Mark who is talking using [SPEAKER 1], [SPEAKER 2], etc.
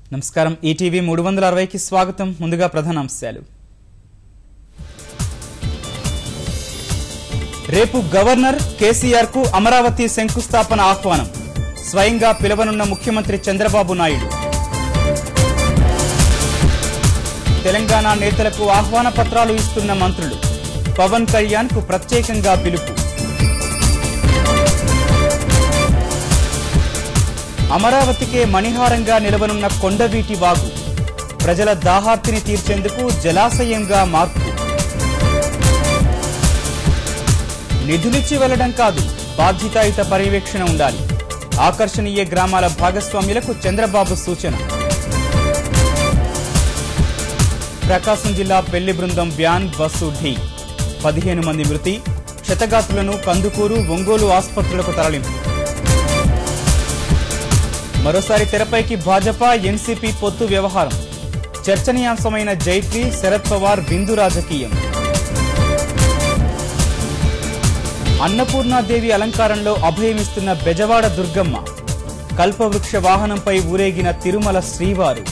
[SPEAKER 1] నమస్కారం ఈటీవీ 360 కి స్వాగతం ముందుగా ప్రధానాంశాలు రేపు గవర్నర్ కేసీఆర్ కు అమరావతి శంకుస్థాపన ఆహ్వానం స్వయంగా పిలవనున్న ముఖ్యమంత్రి చంద్రబాబు నాయుడు తెలంగాణ నేతలకు ఆహ్వాన పత్రాలు ఇస్తున్న మంత్రులు పవన్ కళ్యాణ్ కు ప్రత్యేకంగా పిలుపు అమరావతికే మణిహారంగా నిలవనున్న కొండవీటి వాగు ప్రజల దాహార్తిని తీర్చేందుకు జలాశయంగా మార్పు నిధులిచ్చి వెళ్లడం కాదు బాధ్యతాయుత పర్యవేక్షణ ఉండాలి ఆకర్షణీయ గ్రామాల భాగస్వామ్యులకు చంద్రబాబు సూచన ప్రకాశం జిల్లా పెళ్లి బృందం వ్యాన్ బస్సు ఢీ 15 మంది మృతి క్షతగాత్రులను కందుకూరు ఒంగోలు ఆసుపత్రులకు తరలింపు మరోసారి తెరపైకి భాజపా ఎన్సీపీ పొత్తు వ్యవహారం చర్చనీయాంశమైన జైట్లీ శరద్ పవార్ బిందు రాజకీయం అన్నపూర్ణాదేవి అలంకారంలో అభయమిస్తున్న బెజవాడ దుర్గమ్మ కల్పవృక్ష వాహనంపై ఊరేగిన తిరుమల శ్రీవారు